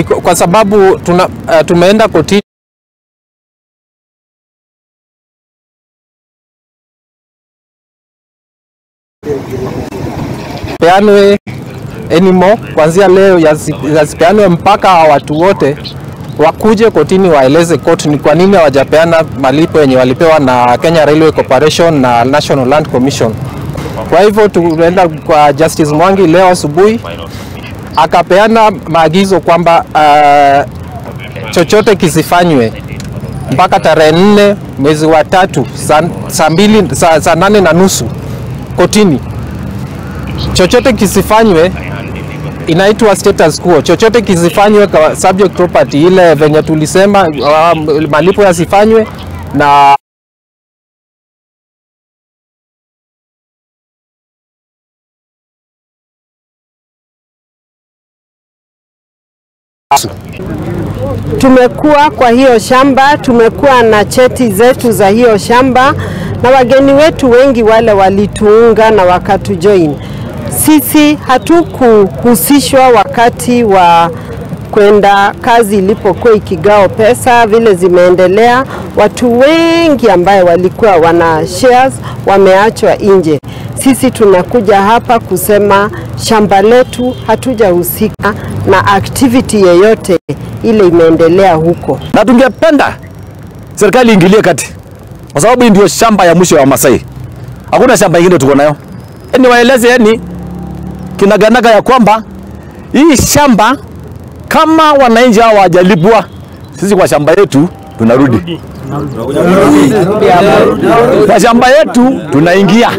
kwa sababu tumeenda kotini peanwe anymore kuanzia leo, yasipeanwe mpaka watu wote wakuje kotini waeleze court ni kwa nini hawajapeana malipo yenye walipewa na Kenya Railway Corporation na National Land Commission. Kwa hivyo tunaenda kwa Justice Mwangi leo asubuhi akapeana maagizo kwamba chochote kisifanywe mpaka tarehe 4 mwezi wa 3 saa 8:30 kotini. Chochote kisifanywe inaitwa status quo. Chochote kisifanywe kwa subject property ile venye tulisema, malipo yasifanywe na tumekuwa kwa hiyo shamba, tumekuwa na cheti zetu za hiyo shamba, na wageni wetu wengi wale walituunga na wakatujoin. Sisi hatukuhusishwa wakati wa kwenda kazi ilipokuwa ikigao pesa vile zimeendelea. Watu wengi ambaye walikuwa wana shares wameachwa nje. Sisi tunakuja hapa kusema shamba letu hatujahusika na activity yeyote ile imeendelea huko. Na tungependa serikali ingilie kati, kwa sababu hii ndio shamba ya mwisho wa Masai. Hakuna shamba ingine tuko nayo. Ni waeleze kinaganaga ya kwamba hii shamba kama wananchi hao hawajalipwa, sisi kwa shamba yetu tunarudi. Kwa shamba yetu tunaingia.